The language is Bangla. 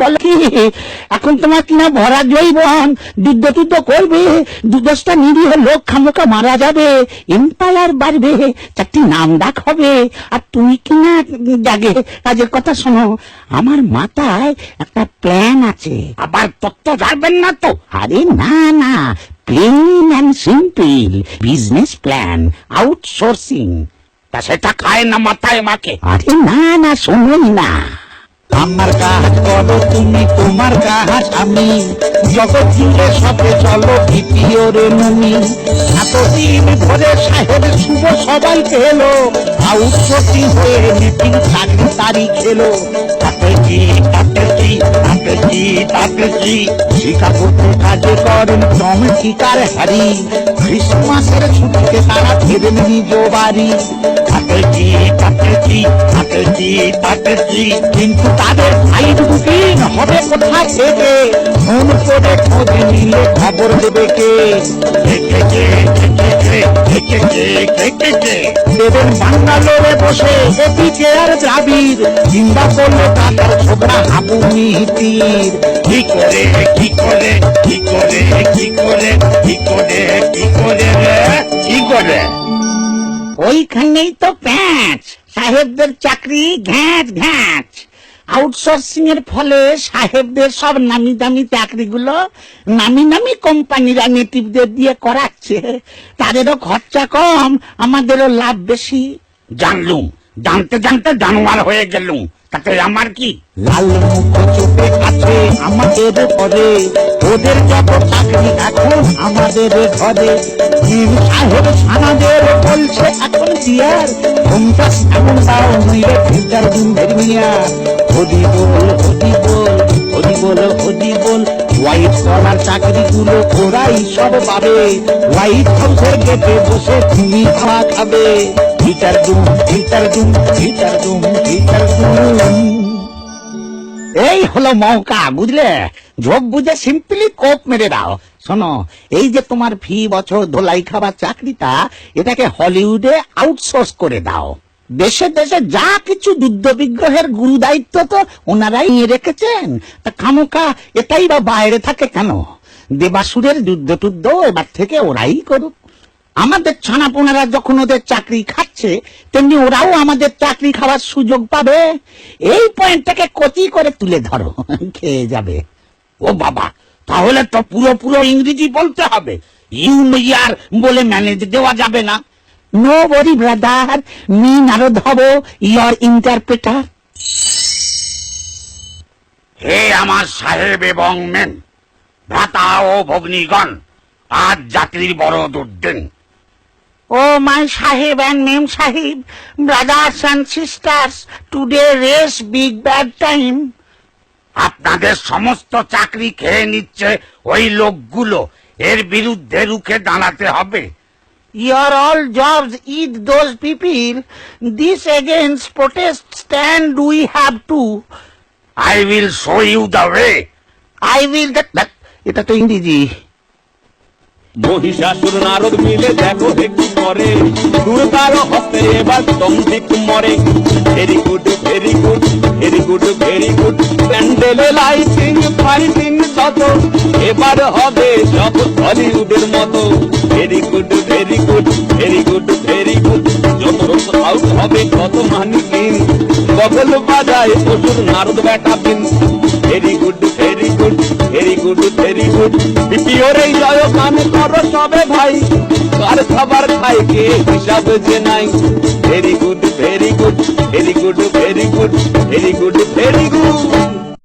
বলো কি, এখন তোমার কিনা ভরা জৈবন যুদ্ধ টুদ্ধ করবে, 2-10টা নিরীহ লোক খামোকা মারা যাবে, এম্পায়ার বাড়বে, 4টি নাম ডাক হবে, আর তুমি কিনা জাগে। কাজের কথা শোনো, আমার মাথায় একটা প্ল্যান আছে। আবার তত্ত্ব যাবেন না তো? আরে না না, plain and simple business plan, outsourcing. তা সেটা খায় না মাথায় মাকে? আরে না না, শোনোই না। আমার কাজ করো তুমি, তোমার কাজ আমি, জগৎ জুড়ে সবে চলো ভিপিওরে নুনি। এতদিন ধরে সাহেব শুভ সবাইকে এলো, আউটসোর্সিং হয়ে মিটিং চাকরি তারিখ এলো। শিকাগোতে কাজে করেন টম টিকার হ্যারি, ক্রিসমাসের ছুটিতে তারা ফেরেন নিজ বাড়ি। কিন্তু তাদের সাইড বুকিং হবে কোথায় থেকে, ফোন করে খোঁজ নিলে খবর দেবে কে? দেবেন বাঙ্গালোরে বসে এদিকে আর দ্রাবিড়, চিন্তা করলে তাদের ছোকরা হাবু মিহিতির। কি করে কি করে কি করে কি করে কি করে কি করে কি করে? ওইখানেই তো প্যাঁচ, সাহেবদের চাকরি ঘ্যাঁচ ঘ্যাঁচ। আউটসোর্সিং এর ফলে সাহেবদের সব নামি দামি চাকরিগুলো নামি নামি কোম্পানিরা নেটিভদের দিয়ে করাচ্ছে। তাদেরও খরচা কম, আমাদেরও লাভ বেশি। জানলুম, জানতে জানতে জানোয়ার হয়ে গেলুম, তাতে আমার কি? লাল মুখ চোখে আছে আমাদের ঘরে, ওদের যত চাকরি এখন আমাদের ঘরে। সাহেব ছানাদের বলছে এখন বিয়ার, 50 এমন দাও নইলে ফিল্টার দুধের মিয়া। হরি বল হরি বল হরি বল হরি বল, হোয়াইট কলার চাকরিগুলো ওরাই সব পাবে। হোয়াইট হাউসের গেটে বসে তুমি খাওয়া খাবে। ফিল্টার দুম ফিল্টার দুম ফিল্টার দুম ফিল্টার দুম। এই হলো মৌকা, বুঝলে? ঝোঁক বুঝে সিম্পলি কোপ মেরে দাও। শোনো, এই যে তোমার ফি বছর ধোলাই খাবার চাকরিটা, এটাকে হলিউডে আউটসোর্স করে দাও। দেশে দেশে যা কিছু যুদ্ধ বিগ্রহের গুরু দায়িত্ব তো ওনারাই নিয়ে রেখেছেন, তা খামোকা এটাই বা বাইরে থাকে কেন? দেবাসুরের যুদ্ধ টুদ্ধ এবার থেকে ওরাই করুক। আমাদের ছানাপোনারা যখন ওদের চাকরি খাচ্ছে, তেমনি ওরাও আমাদের চাকরি খাওয়ার সুযোগ পাবে। এই পয়েন্টটাকে কচি করে তুলে ধরো, খেয়ে যাবে। ও বাবা, তাহলে তো পুরো ইংরেজি বলতে হবে, ইউ ইয়ার বলে ম্যানেজ দেওয়া যাবে না? নো বরি ব্রাদার, মি নারদ হব ইয়র ইন্টারপ্রেটার। হে আমার সাহেব এবং মেন, ভ্রাতা ও ভগ্নীগণ, আজ যাত্রীর বড় দুর্দিন। Oh, my Sahib and Mem Sahib, brothers and sisters, today race big bad time. আপনাদের সমস্ত চাকরি খেয়ে নিচ্ছে ওই লোকগুলো, এর বিরুদ্ধে রুখে দাঁড়াতে হবে। Your all jobs eat those people. This against protest stand we have to. I will show you the way. I will that এটা তো ইংরেজি। মহিষাসুর নারদ মিলে দেখো কি করে, দুর্গার হস্তে এবার দম্ভিক মরে। Very good very good very good very good, প্যান্ডেলে লাইটিং ফাইটিং যত, এবার হবে সব হলিউডের মতো। Very good very good very good very good, যত রোজ আউট হবে কত মানিকিন, বগল বাজায় অসুর নারদ বেটা বিন। Very good very good very good very good, বিপিওরে জয় গান করো সবে ভাই, কার খাবার খাই কে হিসাব যে নাই। Very good very good very good very good very good very good.